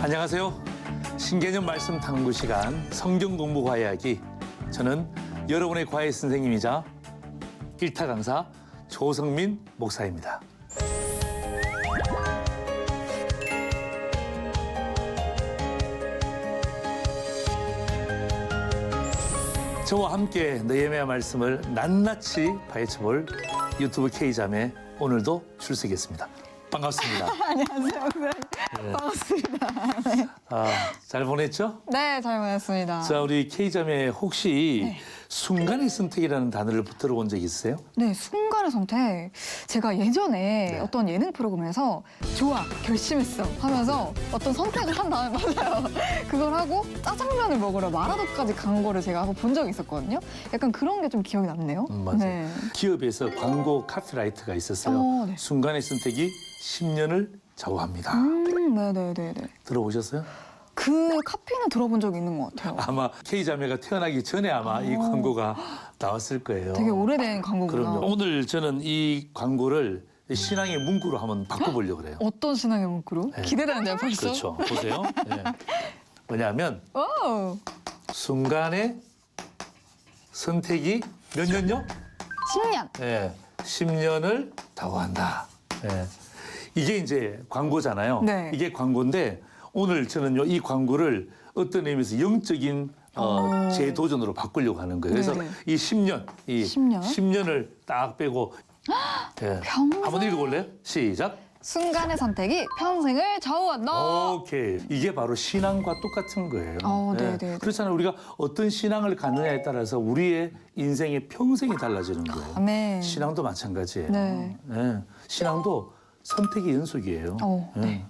안녕하세요. 신개념 말씀 탐구 시간 성경 공부 과외 이야기. 저는 여러분의 과외 선생님이자 일타 강사 조성민 목사입니다. 저와 함께 느헤미야 말씀을 낱낱이 파헤쳐볼 유튜브 K자매 오늘도 출석했습니다. 반갑습니다. 안녕하세요. 네. 반갑습니다. 네. 잘 보냈죠? 네, 잘 보냈습니다. 자, 우리 K자매 혹시 네. 순간의 선택이라는 단어를 들어본 적 있으세요? 네, 순간의 선택. 제가 예전에 네. 어떤 예능 프로그램에서 좋아, 결심했어 하면서 어떤 선택을 한 다음에 맞아요. 그걸 하고 짜장면을 먹으러 마라도까지 간 거를 제가 한번 본 적이 있었거든요. 약간 그런 게 좀 기억이 남네요. 맞아요. 네. 기업에서 광고 카피라이트가 있었어요. 네. 순간의 선택이 10년을 좌우합니다. 네네네네. 들어보셨어요? 그 카피는 들어본 적이 있는 것 같아요. 아마 K자매가 태어나기 전에 아마 이 광고가 나왔을 거예요. 되게 오래된 광고구나. 그럼요. 오늘 저는 이 광고를 신앙의 문구로 한번 바꿔보려고 그래요. 어떤 신앙의 문구로? 네. 기대되는데요, 벌써? 그렇죠. 보세요. 네. 뭐냐면 오! 순간의 선택이 몇 년요? 10년. 네, 10년을 좌우한다. 네. 이게 이제 광고잖아요. 네. 이게 광고인데 오늘 저는요 이 광고를 어떤 의미에서 영적인 재도전으로 바꾸려고 하는 거예요. 그래서 네네. 이 10년, 이 10년? 10년을 딱 빼고 네. 평생? 한번 읽어볼래요? 시작. 순간의 선택이 평생을 좌우한다. 오케이. 이게 바로 신앙과 똑같은 거예요. 네네네. 그렇잖아요. 우리가 어떤 신앙을 갖느냐에 따라서 우리의 인생의 평생이 달라지는 거예요. 아멘. 신앙도 마찬가지예요. 네. 네. 신앙도 선택의 연속이에요. 네.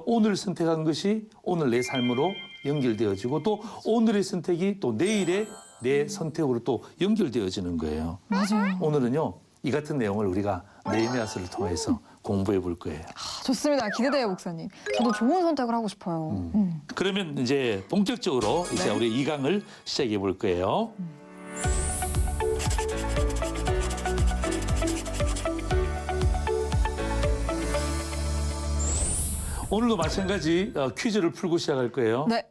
오늘 선택한 것이 오늘 내 삶으로 연결되어지고 또 오늘의 선택이 또 내일의 내 선택으로 또 연결되어지는 거예요. 맞아요. 오늘은요 이 같은 내용을 우리가 느헤미야서를 통해서 공부해 볼 거예요. 좋습니다. 기대돼요, 목사님. 저도 좋은 선택을 하고 싶어요. 그러면 이제 본격적으로 이제 네. 우리 2강을 시작해 볼 거예요. 오늘도 마찬가지 퀴즈를 풀고 시작할 거예요. 네.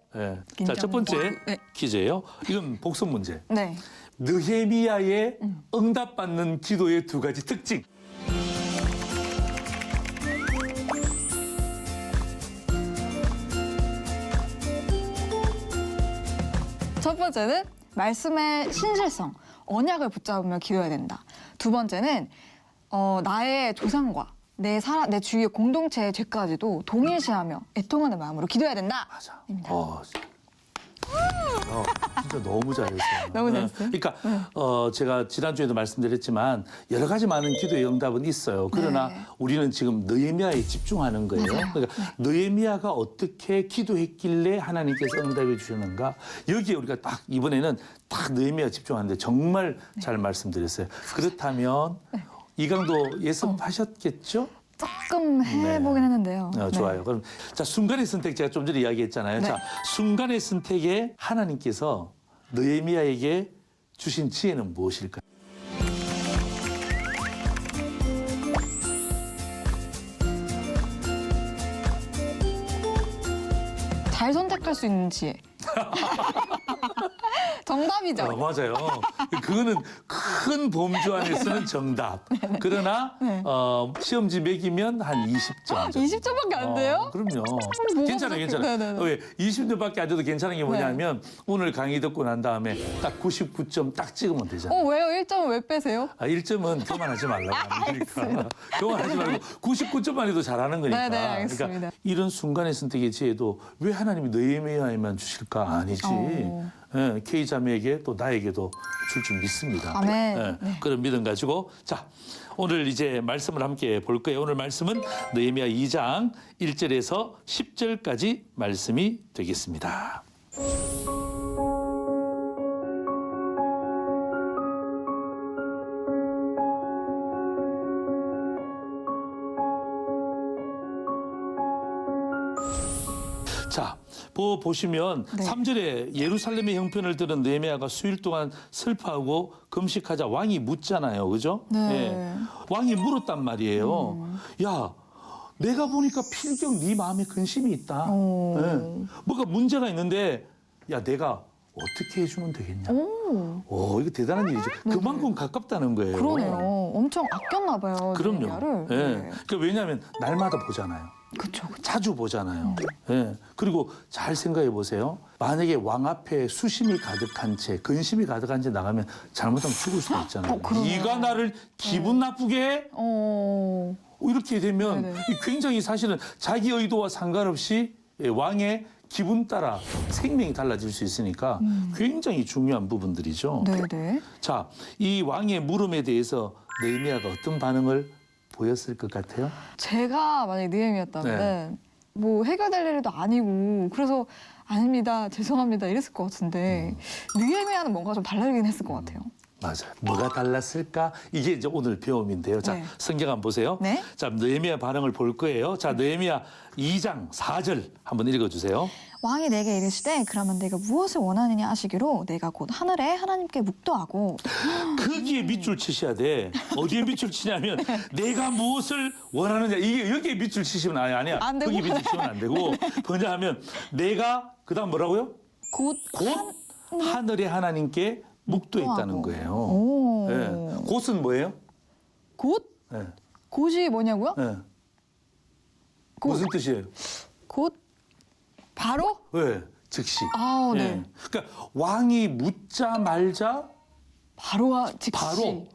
자, 첫 번째 네. 퀴즈예요. 이건 복습 문제. 네. 느헤미야의 응답받는 기도의 두 가지 특징. 첫 번째는 말씀의 신실성, 언약을 붙잡으며 기도해야 된다. 두 번째는 나의 조상과 내 주위의 공동체의 죄까지도 동일시하며 애통하는 마음으로 기도해야 된다. 맞아. 입니다. 진짜 너무 잘했어요. 너무 잘했어요? 그러니까 제가 지난주에도 말씀드렸지만 여러 가지 많은 기도의 응답은 있어요. 그러나 네. 우리는 지금 느헤미야에 집중하는 거예요. 맞아요. 그러니까 느헤미야가 어떻게 기도했길래 하나님께서 응답해 주셨는가. 여기에 우리가 딱 이번에는 딱 느헤미야에 집중하는데 정말 잘 말씀드렸어요. 그렇다면 이강도 예습하셨겠죠? 조금 해보긴 했는데요. 좋아요. 그럼 자 순간의 선택 제가 좀 전에 이야기했잖아요. 네. 자 순간의 선택에 하나님께서 느헤미야에게 주신 지혜는 무엇일까요? 잘 선택할 수 있는 지혜. 정답이죠. 맞아요. 그거는 큰 범주 안에 쓰는 정답. 그러나 시험지 매기면 한 20점. 20점밖에 안 돼요? 그럼요. 뭐가 괜찮아요, 부족해? 괜찮아요. 네네네. 왜 20점밖에 안 돼도 괜찮은 게 뭐냐면 오늘 강의 듣고 난 다음에 딱 99점 딱 찍으면 되잖아요. 왜요? 1점은 왜 빼세요? 1점은 교만하지 말라고 하는 거니까. 교만하지 말고 99점만 해도 잘하는 거니까. 네네, 알겠습니다. 그러니까 이런 순간의 선택의 지혜도 왜 하나님이 느헤미야에만 주실까? 아니지. K자매에게 또 나에게도 줄 믿습니다. 아멘. 네. 그런 믿음 가지고 자 오늘 이제 말씀을 함께 볼 거예요. 오늘 말씀은 느헤미야 2장 1절에서 10절까지 말씀이 되겠습니다. 자, 보시면 네. 3절에 예루살렘의 형편을 들은 느헤미야가 수일 동안 슬퍼하고 금식하자 왕이 묻잖아요. 그죠? 네. 왕이 물었단 말이에요. 야, 내가 보니까 필경 네 마음에 근심이 있다. 오. 예. 뭔가 문제가 있는데 야 내가 어떻게 해주면 되겠냐. 오. 이거 대단한 일이죠. 그만큼 가깝다는 거예요. 그러네요. 엄청 아꼈나 봐요. 그럼요. 느헤미야를. 예. 네. 그러니까 왜냐하면 날마다 보잖아요. 그쵸. 자주 보잖아요. 예. 그리고 잘 생각해 보세요. 만약에 왕 앞에 수심이 가득한 채, 근심이 가득한 채 나가면 잘못하면 죽을 수도 있잖아요. 그러네요. 네가 나를 기분 나쁘게 해? 이렇게 되면 네네. 굉장히 사실은 자기 의도와 상관없이 왕의 기분 따라 생명이 달라질 수 있으니까 굉장히 중요한 부분들이죠. 네네. 자, 이 왕의 물음에 대해서 느헤미야가 어떤 반응을 보였을 것 같아요? 제가 만약에 느헤미야였다면 뭐 해결될 일도 아니고 그래서 아닙니다, 죄송합니다 이랬을 것 같은데 느헤미야는 뭔가 좀 달라지긴 했을 것 같아요. 맞아요. 뭐가 달랐을까? 이게 이제 오늘 배움인데요. 자, 네. 성경 한번 보세요. 네. 자, 느헤미야 반응을 볼 거예요. 자, 느헤미야 2장 4절 한번 읽어주세요. 왕이 내게 이르시되 그러면 내가 무엇을 원하느냐 하시기로 내가 곧 하늘에 하나님께 묵도하고 거기에 밑줄 치셔야 돼. 어디에 밑줄 치냐면 내가 무엇을 원하느냐. 이게 여기에 밑줄 치시면 아니야. 안 되고. 거기 밑줄 치면 안 되고. 뭐냐 하면 내가 그다음 뭐라고요? 곧 하늘의 하나님께 묵도했다는 묵도하고. 거예요. 오. 예. 곧은 뭐예요? 곧? 예. 곧이 뭐냐고요? 예. 곧. 무슨 뜻이에요? 곧? 바로? 왜? 즉시. 아, 네. 예. 그러니까 왕이 묻자 말자 즉시.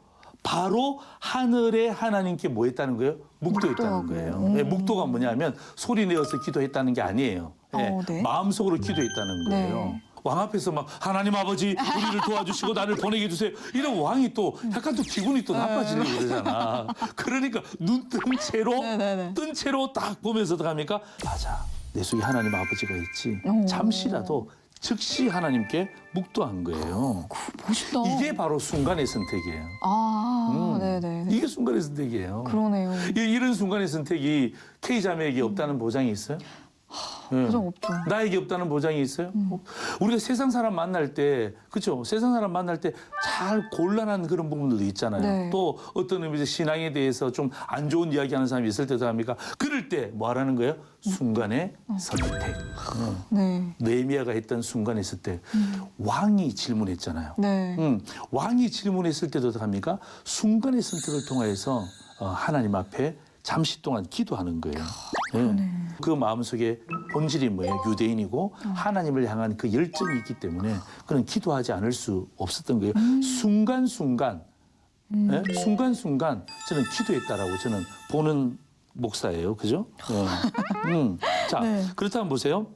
바로 하늘의 하나님께 뭐 했다는 거예요? 묵도했다는 묵도하고. 거예요. 예, 묵도가 뭐냐면 소리 내어서 기도했다는 게 아니에요. 예, 네. 마음속으로 기도했다는 거예요. 네. 왕 앞에서 막 하나님 아버지 우리를 도와주시고 나를 보내게 해주세요. 이런 왕이 또 약간 또 기분이 또 나빠지려고 그러잖아. 그러니까 눈 뜬 채로 네네네. 뜬 채로 딱 보면서 어떡합니까? 맞아. 내 속에 하나님 아버지가 있지. 오. 잠시라도 즉시 하나님께 묵도한 거예요. 멋있다. 이게 바로 순간의 선택이에요. 아, 네네. 이게 순간의 선택이에요. 그러네요. 이런 순간의 선택이 K자매에게 없다는 보장이 있어요? 예. 보장 없죠. 나에게 없다는 보장이 있어요? 우리가 세상 사람 만날 때, 그렇죠? 세상 사람 만날 때 잘 곤란한 그런 부분들도 있잖아요. 네. 또 어떤 의미에서 신앙에 대해서 좀 안 좋은 이야기하는 사람이 있을 때도 합니까? 그럴 때 뭐 하라는 거예요? 순간의 선택. 네. 느헤미야가 했던 순간의 선택. 왕이 질문했잖아요. 네. 왕이 질문했을 때도 합니까? 순간의 선택을 통해서 하나님 앞에 잠시 동안 기도하는 거예요. 예. 그 마음속에 본질이 뭐예요? 유대인이고 하나님을 향한 그 열정이 있기 때문에 그는 기도하지 않을 수 없었던 거예요. 순간순간, 예? 순간순간 저는 기도했다라고 저는 보는 목사예요. 그죠? 예. 자, 네. 그렇다면 보세요.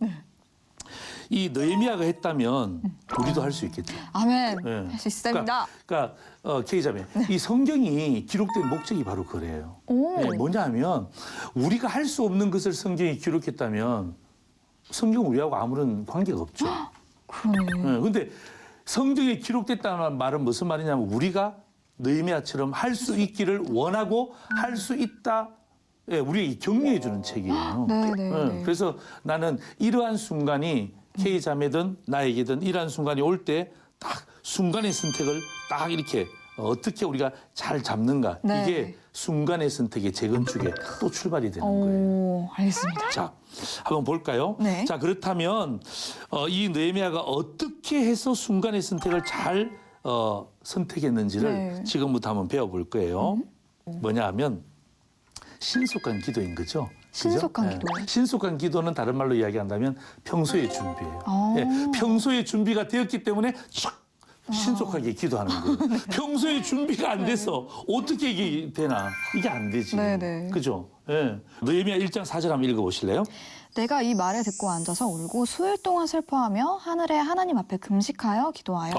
이 느헤미야가 했다면 우리도 할 수 있겠죠. 아멘. 예. 할 수 있습니다. 그러니까 K자매, 이 성경이 기록된 목적이 바로 그래요. 오. 예, 뭐냐 하면 우리가 할 수 없는 것을 성경이 기록했다면 성경은 우리하고 아무런 관계가 없죠. 그러네. 근데 성경에 기록됐다는 말은 무슨 말이냐면 우리가 느헤미야처럼 할 수 있기를 원하고 할 수 있다. 예, 우리에게 격려해 주는 책이에요. 네네. 그래서 나는 이러한 순간이 K자매든 나에게든 이러한 순간이 올 때 딱 순간의 선택을 딱 이렇게 어떻게 우리가 잘 잡는가. 네. 이게 순간의 선택의 재건축에 또 출발이 되는 거예요. 오, 알겠습니다. 자, 한번 볼까요? 네. 자, 그렇다면 이 느헤미야가 어떻게 해서 순간의 선택을 잘 선택했는지를 네. 지금부터 한번 배워볼 거예요. 뭐냐 하면 신속한 기도인 거죠. 그죠? 신속한 기도. 신속한 기도는 다른 말로 이야기한다면 평소의 준비예요. 아. 예, 평소의 준비가 되었기 때문에 촥 신속하게 기도하는 거예요. 평소에 준비가 안 돼서 어떻게 이게 되나? 이게 안 되지. 네네. 그죠? 예. 느헤미야 1장 4절 한번 읽어보실래요? 내가 이 말을 듣고 앉아서 울고 수일 동안 슬퍼하며 하늘의 하나님 앞에 금식하여 기도하여.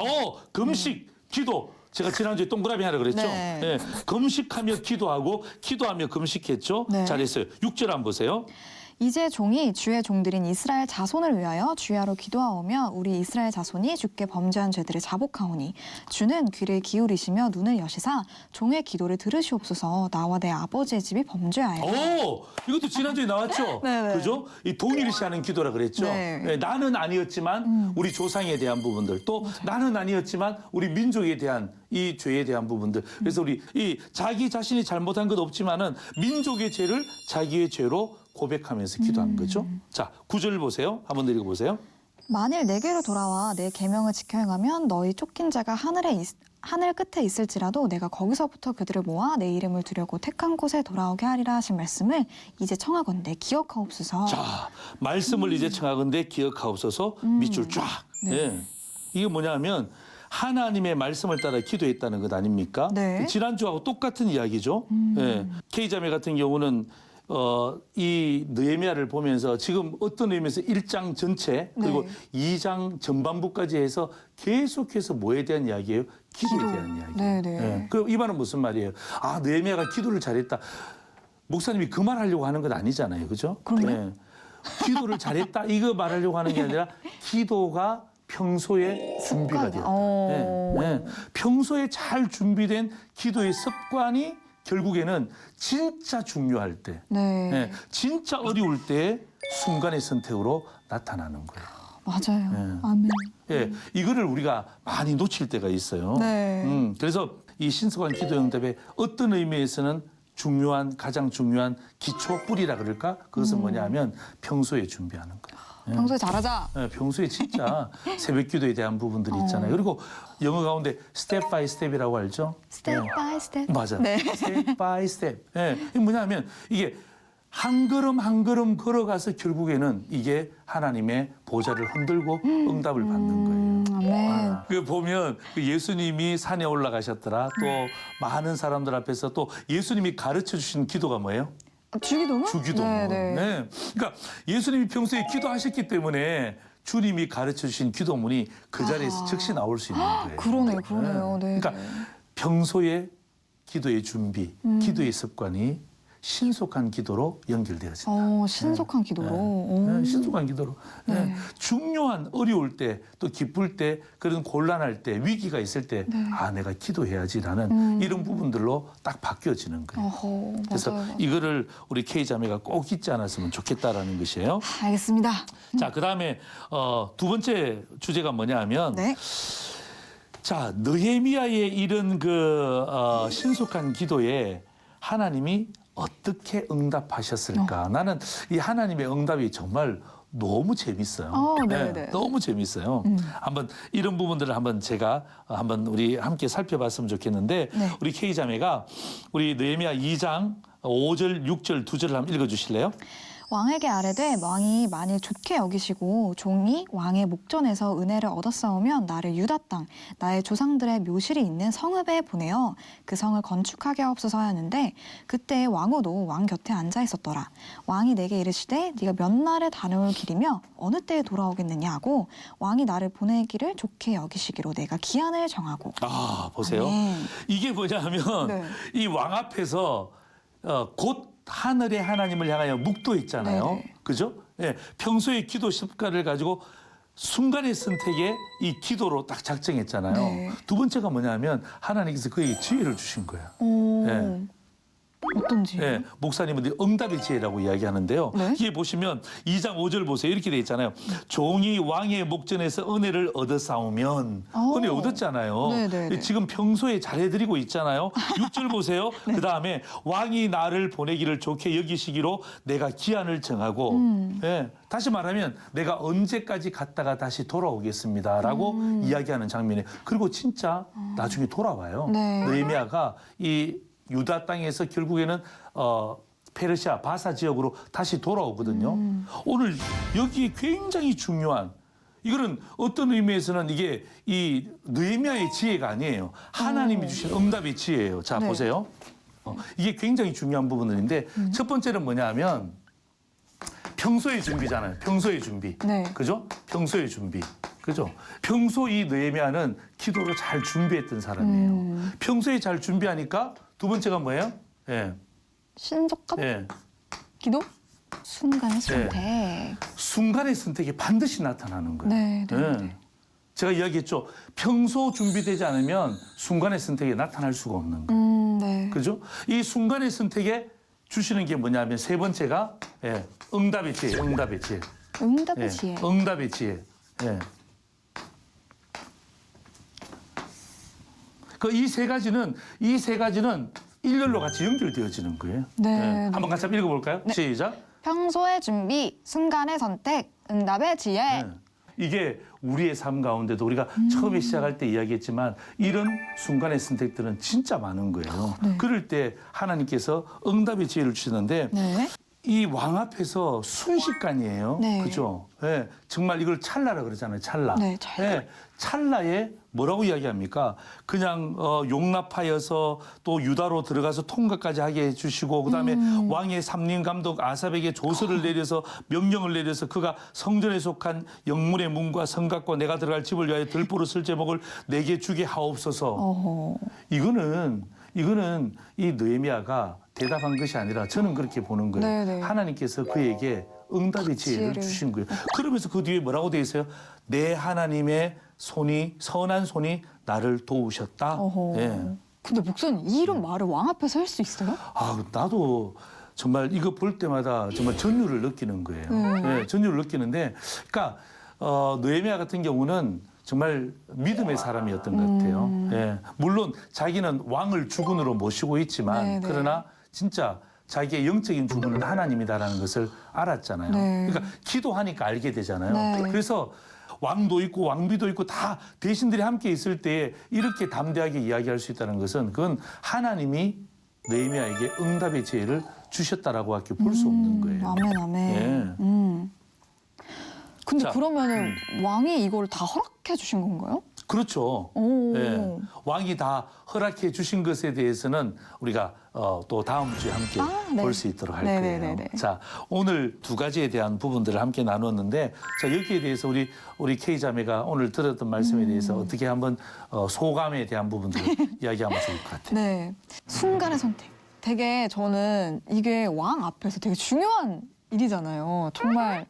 금식, 기도. 제가 지난주에 동그라미 하라 그랬죠? 네. 예, 금식하며 기도하고 기도하며 금식했죠? 네. 잘했어요. 6절 한번 보세요. 이제 종이 주의 종들인 이스라엘 자손을 위하여 주야로 기도하오며 우리 이스라엘 자손이 주께 범죄한 죄들을 자복하오니 주는 귀를 기울이시며 눈을 여시사 종의 기도를 들으시옵소서. 나와 내 아버지의 집이 범죄하여. 오, 이것도 지난주에 나왔죠. 네네. 그죠? 이 동일시하는 기도라 그랬죠. 네. 네, 나는 아니었지만 우리 조상에 대한 부분들, 또 나는 아니었지만 우리 민족에 대한 이 죄에 대한 부분들. 그래서 우리 이 자기 자신이 잘못한 것 없지만은 민족의 죄를 자기의 죄로 고백하면서 기도한 거죠. 자, 9절 보세요. 한번 읽어보세요. 만일 내게로 돌아와 내 계명을 지켜 행하면 너희 쫓긴 자가 하늘 끝에 있을지라도 내가 거기서부터 그들을 모아 내 이름을 두려고 택한 곳에 돌아오게 하리라 하신 말씀을 이제 청하건대 기억하옵소서. 자, 말씀을 이제 청하건대 기억하옵소서. 밑줄 쫙. 네. 예. 이게 뭐냐면 하나님의 말씀을 따라 기도했다는 것 아닙니까? 네. 지난주하고 똑같은 이야기죠. 예. K자매 같은 경우는 이 느헤미야를 보면서 지금 어떤 의미에서 1장 전체 그리고 네. 2장 전반부까지 해서 계속해서 뭐에 대한 이야기예요? 기도에 기도. 대한 이야기. 네, 네. 예. 그럼 이 말은 무슨 말이에요? 아, 느헤미야가 기도를 잘했다. 목사님이 그 말하려고 하는 건 아니잖아요. 그죠? 그럼요. 예. 기도를 잘했다. 이거 말하려고 하는 게 아니라 기도가 평소에 준비가 되었다. 예. 예. 평소에 잘 준비된 기도의 습관이 결국에는 진짜 중요할 때, 네. 예, 진짜 어려울 때 순간의 선택으로 나타나는 거예요. 맞아요. 네. 아멘. 예, 이거를 우리가 많이 놓칠 때가 있어요. 네. 그래서 이 신속한 기도 응답의 어떤 의미에서는 가장 중요한 기초 뿌리라 그럴까? 그것은 뭐냐면 평소에 준비하는 거예요. 평소에 잘하자. 예, 평소에 진짜 새벽 기도에 대한 부분들이 있잖아요. 그리고 영어 가운데 스텝 바이 스텝이라고 알죠? 스텝 바이 스텝. 맞아. 네. 스텝 바이 스텝. 예. 이게 뭐냐면 이게 한 걸음 한 걸음 걸어가서 결국에는 이게 하나님의 보좌를 흔들고 응답을 받는 거예요. 아멘. 그 보면 그 예수님이 산에 올라가셨더라. 또 많은 사람들 앞에서 또 예수님이 가르쳐 주신 기도가 뭐예요? 주기도문? 주기도문. 네, 네. 네. 그러니까 예수님이 평소에 기도하셨기 때문에 주님이 가르쳐 주신 기도문이 그 자리에서 즉시 나올 수 있는 거예요. 그러네요. 네. 그러니까 평소에 기도의 준비, 기도의 습관이 신속한 기도로 연결되어진다. 신속한 기도로. 네, 신속한 기도로. 네. 네. 중요한 어려울 때, 또 기쁠 때, 그런 곤란할 때, 위기가 있을 때, 아, 내가 기도해야지라는 이런 부분들로 딱 바뀌어지는 거예요. 어허, 그래서 맞아요. 이거를 우리 K자매가 꼭 잊지 않았으면 좋겠다라는 것이에요. 알겠습니다. 자, 그 다음에 두 번째 주제가 뭐냐 하면 네. 자, 느헤미야의 이런 신속한 기도에 하나님이 어떻게 응답하셨을까? 나는 이 하나님의 응답이 정말 너무 재밌어요. 네네. 너무 재밌어요. 한번 이런 부분들을 한번 제가 한번 우리 함께 살펴봤으면 좋겠는데 네. 우리 K자매가 우리 느헤미야 2장 5절, 6절 두 절을 한번 읽어주실래요? 왕에게 아뢰되 왕이 만일 좋게 여기시고 종이 왕의 목전에서 은혜를 얻었사오면 나를 유다 땅 나의 조상들의 묘실이 있는 성읍에 보내어 그 성을 건축하게 하옵소서 하였는데 그때 왕후도 왕 곁에 앉아 있었더라. 왕이 내게 이르시되 네가 몇 날의 다녀올 길이며 어느 때에 돌아오겠느냐 하고 왕이 나를 보내기를 좋게 여기시기로 내가 기한을 정하고. 아, 보세요. 아멘. 이게 뭐냐면 네. 이 왕 앞에서 곧 하늘의 하나님을 향하여 묵도했잖아요. 네네. 그죠? 예, 평소의 기도 습관을 가지고 순간의 선택에 이 기도로 딱 작정했잖아요. 네. 두 번째가 뭐냐면 하나님께서 그에게 지혜를 주신 거야. 오, 네. 어떤지. 예, 목사님은 응답의 지혜라고 이야기하는데요. 네. 이게 보시면 2장 5절 보세요. 이렇게 돼 있잖아요. 종이 왕의 목전에서 은혜를 얻어싸우면 오. 은혜 얻었잖아요. 네네네. 지금 평소에 잘해드리고 있잖아요. 6절 보세요. 네. 그다음에 왕이 나를 보내기를 좋게 여기시기로 내가 기한을 정하고 예, 다시 말하면 내가 언제까지 갔다가 다시 돌아오겠습니다라고 이야기하는 장면이에요. 그리고 진짜 나중에 돌아와요. 네. 느헤미야가 이 유다 땅에서 결국에는 페르시아 바사 지역으로 다시 돌아오거든요. 오늘 여기에 굉장히 중요한 이거는 어떤 의미에서는 이게 이 느헤미야의 지혜가 아니에요. 하나님이 주신 응답의 지혜예요. 자, 네. 보세요. 이게 굉장히 중요한 부분들인데 첫 번째는 뭐냐면 평소의 준비잖아요. 평소의 준비. 네. 그죠? 평소의 준비. 그죠? 평소 이 느헤미야는 기도를 잘 준비했던 사람이에요. 평소에 잘 준비하니까 두 번째가 뭐예요? 예. 신속한 예. 기도? 순간의 선택. 순간의 선택이 반드시 나타나는 거예요. 네, 네, 네. 제가 이야기했죠. 평소 준비되지 않으면 순간의 선택이 나타날 수가 없는 거예요. 네. 그죠? 이 순간의 선택에 주시는 게 뭐냐면 세 번째가 응답의 지혜, 응답의 지혜. 응답의 지혜. 응답의 지혜. 그 이 세 가지는 일렬로 같이 연결되어지는 거예요. 네. 한번 같이 한번 읽어볼까요? 네. 시작. 평소의 준비, 순간의 선택, 응답의 지혜. 이게 우리의 삶 가운데도 우리가 처음에 시작할 때 이야기했지만 이런 순간의 선택들은 진짜 많은 거예요. 네. 그럴 때 하나님께서 응답의 지혜를 주시는데 네. 이 왕 앞에서 순식간이에요. 네. 그죠? 정말 이걸 찰나라 그러잖아요. 찰나. 네, 찰나. 찰나에 뭐라고 이야기합니까? 그냥 용납하여서 또 유다로 들어가서 통과까지 하게 해주시고 그다음에 왕의 삼림 감독 아삽에게 조서를 내려서 명령을 내려서 그가 성전에 속한 영문의 문과 성곽과 내가 들어갈 집을 위하여 들보로 쓸 제목을 내게 주게 하옵소서. 어허. 이거는 이 느헤미야가 대답한 것이 아니라 저는 그렇게 보는 거예요. 네네. 하나님께서 그에게 응답의 지혜를 주신 거예요. 그러면서 그 뒤에 뭐라고 되어 있어요? 내 하나님의 선한 손이 나를 도우셨다. 어허. 근데 목사님 이런 말을 왕 앞에서 할 수 있어요? 나도 정말 이거 볼 때마다 정말 전율을 느끼는 거예요. 전율을 느끼는데, 그러니까 느헤미야 같은 경우는 정말 믿음의 사람이었던 것 같아요. 물론 자기는 왕을 주군으로 모시고 있지만 네네. 그러나 진짜 자기의 영적인 주군은 하나님이다라는 것을 알았잖아요. 네. 그러니까 기도하니까 알게 되잖아요. 네. 그래서 왕도 있고 왕비도 있고 다 대신들이 함께 있을 때에 이렇게 담대하게 이야기할 수 있다는 것은 그건 하나님이 느헤미야에게 응답의 지혜를 주셨다라고밖에 볼 수 없는 거예요. 아멘, 아멘. 근데 자, 그러면은 왕이 이걸 다 허락해 주신 건가요? 그렇죠. 오. 왕이 다 허락해 주신 것에 대해서는 우리가 또 다음 주에 함께 네. 볼 수 있도록 할 네네네네. 거예요. 자, 오늘 두 가지에 대한 부분들을 함께 나눴는데, 자, 여기에 대해서 우리 K자매가 오늘 들었던 말씀에 대해서 어떻게 한번 소감에 대한 부분들을 이야기하면 좋을 것 같아요. 네. 순간의 선택. 되게 저는 이게 왕 앞에서 되게 중요한 일이잖아요. 정말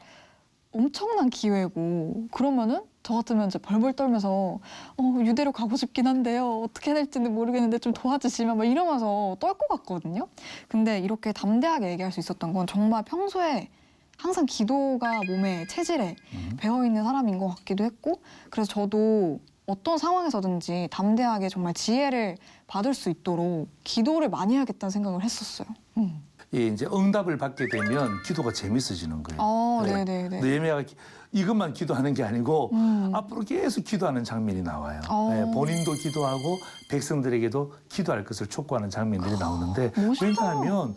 엄청난 기회고 그러면은 저 같으면 이제 벌벌 떨면서 유대로 가고 싶긴 한데요. 어떻게 해야 될지는 모르겠는데 좀 도와주시면 막 이러면서 떨 것 같거든요. 근데 이렇게 담대하게 얘기할 수 있었던 건 정말 평소에 항상 기도가 몸에 체질에 배어있는 사람인 것 같기도 했고 그래서 저도 어떤 상황에서든지 담대하게 정말 지혜를 받을 수 있도록 기도를 많이 해야겠다는 생각을 했었어요. 이제 응답을 받게 되면 기도가 재밌어지는 거예요. 네네네. 느헤미야가 이것만 기도하는 게 아니고 앞으로 계속 기도하는 장면이 나와요. 본인도 기도하고 백성들에게도 기도할 것을 촉구하는 장면들이 나오는데 멋있다. 왜냐하면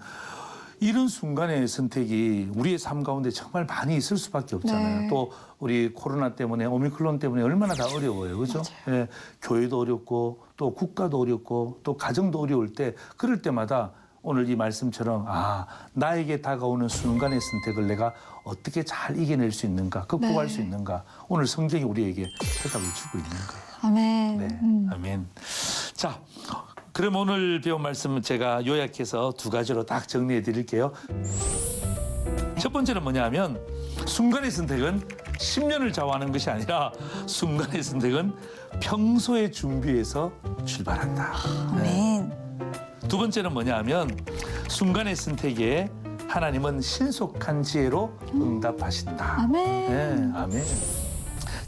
이런 순간의 선택이 우리의 삶 가운데 정말 많이 있을 수밖에 없잖아요. 네. 또 우리 코로나 때문에 오미크론 때문에 얼마나 다 어려워요. 그죠? 교회도 어렵고 또 국가도 어렵고 또 가정도 어려울 때 그럴 때마다 오늘 이 말씀처럼 나에게 다가오는 순간의 선택을 내가 어떻게 잘 이겨낼 수 있는가, 극복할 수 있는가. 오늘 성경이 우리에게 해답을 주고 있는 거예요. 아멘. 네, 아멘. 자, 그럼 오늘 배운 말씀은 제가 요약해서 두 가지로 딱 정리해 드릴게요. 첫 번째는 뭐냐면 순간의 선택은 10년을 좌우하는 것이 아니라 순간의 선택은 평소에 준비해서 출발한다. 아멘. 두 번째는 뭐냐면 순간의 선택에 하나님은 신속한 지혜로 응답하신다. 아멘. 네, 아멘.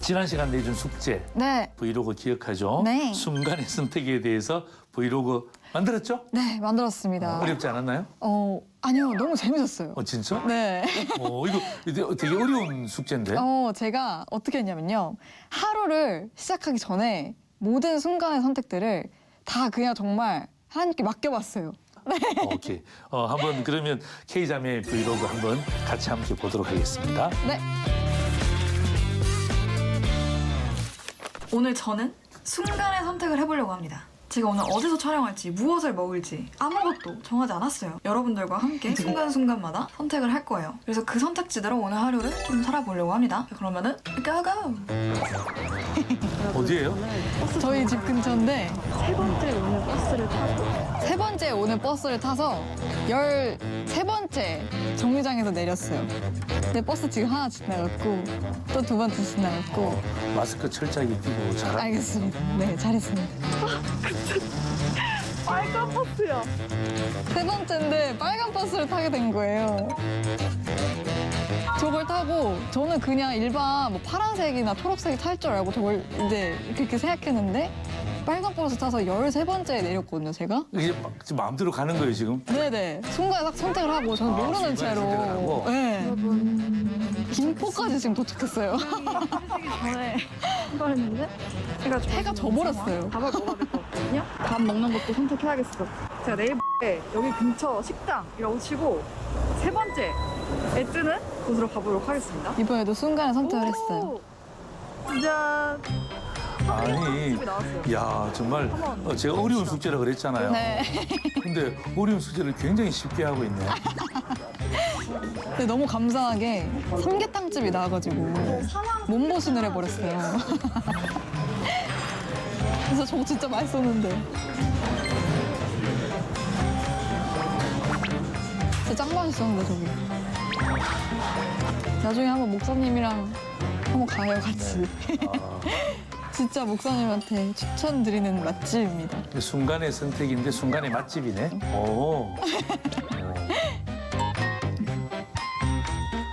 지난 시간 내준 숙제 네. 브이로그 기억하죠? 네. 순간의 선택에 대해서 브이로그 만들었죠? 네, 만들었습니다. 어렵지 않았나요? 아니요, 너무 재밌었어요. 진짜? 네. 이거 되게 어려운 숙제인데? 제가 어떻게 했냐면요. 하루를 시작하기 전에 모든 순간의 선택들을 다 그냥 정말 하나님께 맡겨봤어요. 오케이. 한번 그러면 K자매 브이로그 한번 같이 함께 보도록 하겠습니다. 네. 오늘 저는 순간의 선택을 해보려고 합니다. 제가 오늘 어디서 촬영할지, 무엇을 먹을지 아무것도 정하지 않았어요. 여러분들과 함께 순간순간마다 선택을 할 거예요. 그래서 그 선택지대로 오늘 하루를 좀 살아보려고 합니다. 그러면은 고고! 어디예요? 저희 집 근처인데 세 번째 오늘 버스를 타고 세 번째 오는 버스를 타서 13번째 정류장에서 내렸어요. 내 버스 지금 하나 지나갔고 또 두 번 지나갔고. 마스크 철저하게 끼고 잘. 알겠습니다. 네, 잘했습니다. 빨간 버스야. 세 번째인데 빨간 버스를 타게 된 거예요. 저걸 타고 저는 그냥 일반 뭐 파란색이나 초록색이 탈 줄 알고 저걸 이제 그렇게 생각했는데 빨간 버스 타서 13번째에 내렸거든요, 제가. 이게 지금 마음대로 가는 거예요 지금. 네네. 순간에 딱 선택을 하고 저는 모르는 순간에 선택을 하고? 채로. 네. 김포까지 지금 도착했어요. 전에 한번 했는데 해가 져버렸어요. 밥을 먹어야 될 것 같거든요. 밥 먹는 것도 선택해야겠어. 제가 내일 여기 근처 식당이라고 치고 세 번째에 뜨는 곳으로 가보도록 하겠습니다. 이번에도 순간에 선택을 했어요. 짠. 아니, 집이 나왔어요. 야 정말 제가 어려운 숙제라 그랬잖아요. 네. 근데 어려운 숙제를 굉장히 쉽게 하고 있네. 근데 너무 감사하게 삼계탕집이 나와가지고 몸보신을 해버렸어요. 그래서 저거 진짜 맛있었는데. 진짜 짱 맛있었는데 저기. 나중에 한번 목사님이랑 한번 가요 같이. 진짜 목사님한테 추천드리는 맛집입니다. 순간의 선택인데 순간의 맛집이네. 오.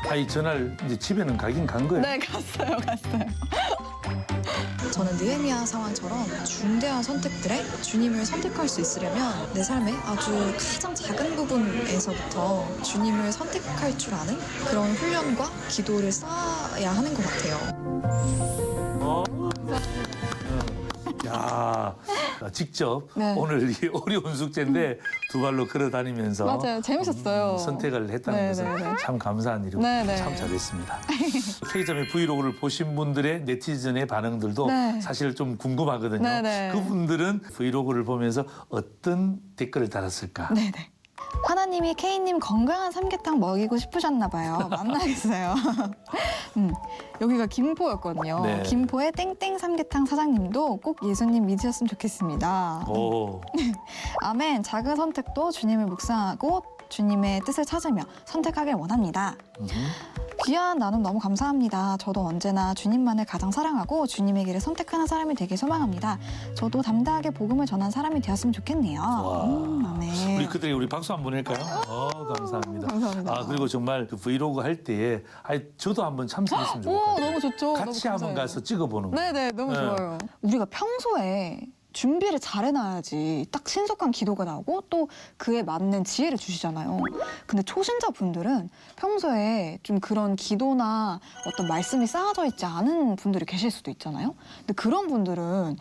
아니 전날 이제 집에는 가긴 간 거예요. 네, 갔어요. 저는 느헤미야 상황처럼 중대한 선택들에 주님을 선택할 수 있으려면 내 삶의 아주 가장 작은 부분에서부터 주님을 선택할 줄 아는 그런 훈련과 기도를 쌓아야 하는 것 같아요. 야, 직접 네. 오늘 이 어려운 숙제인데 두 발로 걸어 다니면서 맞아요. 재밌었어요. 선택을 했다는 네, 것은 네, 네. 참 감사한 일이고 네, 네. 참 잘했습니다. K점의 브이로그를 보신 분들의 네티즌의 반응들도 네. 사실 좀 궁금하거든요. 네, 네. 그분들은 브이로그를 보면서 어떤 댓글을 달았을까? 네네. 하나님이 K님 건강한 삼계탕 먹이고 싶으셨나 봐요. 만나겠어요. 여기가 김포였거든요. 네. 김포의 땡땡 삼계탕 사장님도 꼭 예수님 믿으셨으면 좋겠습니다. 오, 아멘. 작은 선택도 주님을 묵상하고 주님의 뜻을 찾으며 선택하길 원합니다. 귀한 나눔 너무 감사합니다. 저도 언제나 주님만을 가장 사랑하고 주님의 길을 선택하는 사람이 되길 소망합니다. 저도 담대하게 복음을 전한 사람이 되었으면 좋겠네요. 아멘. 우리 그들에게 우리 박수 한번 할까요? 감사합니다. 감사합니다. 아 그리고 정말 그 브이로그 할 때에 저도 한번 참석했으면 좋을 것 오, 같아요. 너무 좋죠. 같이 너무 한번 감사해요. 가서 찍어보는 거. 네네, 너무 네. 좋아요. 우리가 평소에 준비를 잘 해놔야지 딱 신속한 기도가 나오고 또 그에 맞는 지혜를 주시잖아요. 근데 초신자분들은 평소에 좀 그런 기도나 어떤 말씀이 쌓아져 있지 않은 분들이 계실 수도 있잖아요. 근데 그런 분들은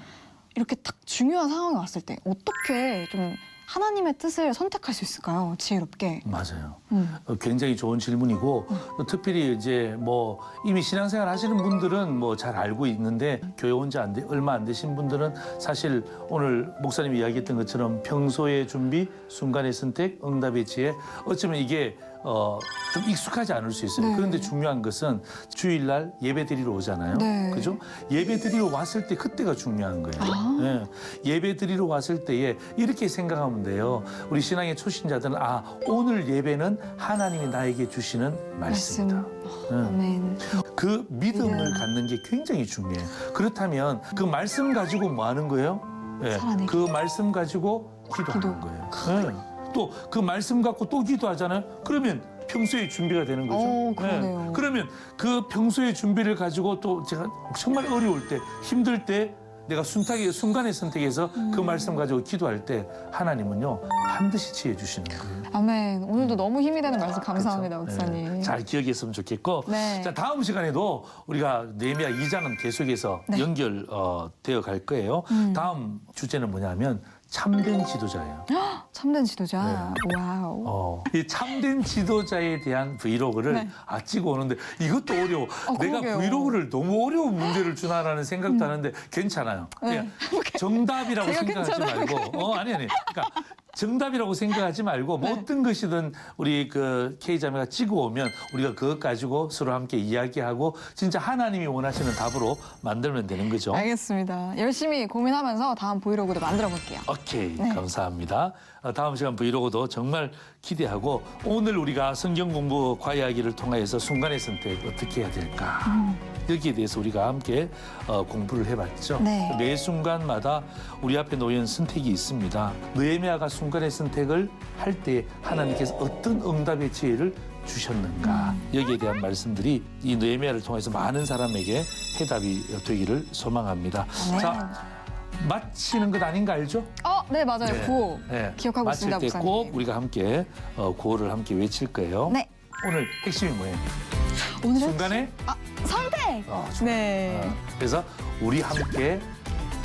이렇게 딱 중요한 상황이 왔을 때 어떻게 좀 하나님의 뜻을 선택할 수 있을까요? 지혜롭게. 맞아요. 음. 굉장히 좋은 질문이고 특별히 이제 뭐 이미 신앙생활 하시는 분들은 뭐 잘 알고 있는데 교회 온 지 얼마 안 되신 분들은 사실 오늘 목사님이 이야기했던 것처럼 평소의 준비, 순간의 선택, 응답의 지혜 어쩌면 이게 좀 익숙하지 않을 수 있어요. 네. 그런데 중요한 것은 주일날 예배 드리러 오잖아요. 네. 그죠? 예배 드리러 왔을 때 그때가 중요한 거예요. 예. 예배 드리러 왔을 때에 이렇게 생각하면 돼요. 우리 신앙의 초신자들은 오늘 예배는 하나님이 나에게 주시는 말씀이다. 예. 아멘. 그 믿음을 네. 갖는 게 굉장히 중요해요. 그렇다면 그 말씀 가지고 뭐 하는 거예요? 예. 살아내기. 그 말씀 가지고 기도하는 기도. 거예요. 예. 또 그 말씀 갖고 또 기도하잖아요. 그러면 평소에 준비가 되는 거죠. 그러네요. 예. 그러면 그 평소의 준비를 가지고 또 제가 정말 어려울 때, 힘들 때 내가 순간의 선택에서 그 말씀 가지고 기도할 때 하나님은요 반드시 지혜 주시는 거예요. 아멘. 오늘도 너무 힘이 되는 말씀 감사합니다, 그렇죠? 목사님. 네, 잘 기억했으면 좋겠고 네. 자 다음 시간에도 우리가 네헤미야 2장은 계속해서 네. 연결되어 갈 거예요. 다음 주제는 뭐냐면 참된 지도자예요. 참된 지도자. 네. 와우. 이 참된 지도자에 대한 브이로그를 네. 찍어 오는데 이것도 어려워. 내가 그러게요. 브이로그를 너무 어려운 문제를 주나라는 생각도 하는데 괜찮아요. 네. 그냥 정답이라고 제가 생각하지 괜찮아요. 말고 아니. 그러니까 정답이라고 생각하지 말고 네. 어떤 것이든 우리 그 K자매가 찍어오면 우리가 그것 가지고 서로 함께 이야기하고 진짜 하나님이 원하시는 답으로 만들면 되는 거죠. 알겠습니다. 열심히 고민하면서 다음 브이로그도 만들어 볼게요. 오케이, 네. 감사합니다. 다음 시간 브이로그도 정말 기대하고 오늘 우리가 성경 공부 과이하기를 통해서 순간의 선택 어떻게 해야 될까 여기에 대해서 우리가 함께 공부를 해봤죠. 네. 매 순간마다 우리 앞에 놓인 선택이 있습니다. 느헤미야가 순간의 선택을 할 때 하나님께서 어떤 응답의 지혜를 주셨는가 여기에 대한 말씀들이 이 느헤미야를 통해서 많은 사람에게 해답이 되기를 소망합니다. 네. 자, 마치는 것 아닌가 알죠? 네, 맞아요. 네. 구호. 네. 기억하고 마칠 있습니다, 때 목사님. 꼭 우리가 함께 구호를 함께 외칠 거예요. 네. 오늘 핵심이 뭐예요? 오늘은 순간에 선택. 네. 그래서 우리 함께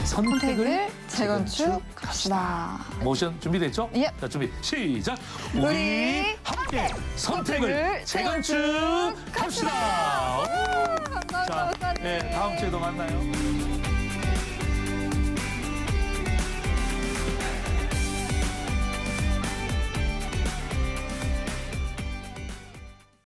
선택을 선택을 재건축합시다. 모션 준비됐죠? 예. 자, 준비 시작. 우리 함께 선택을 선택을 재건축합시다. 감사합니다, 자, 목사님. 네, 다음 주에도 만나요.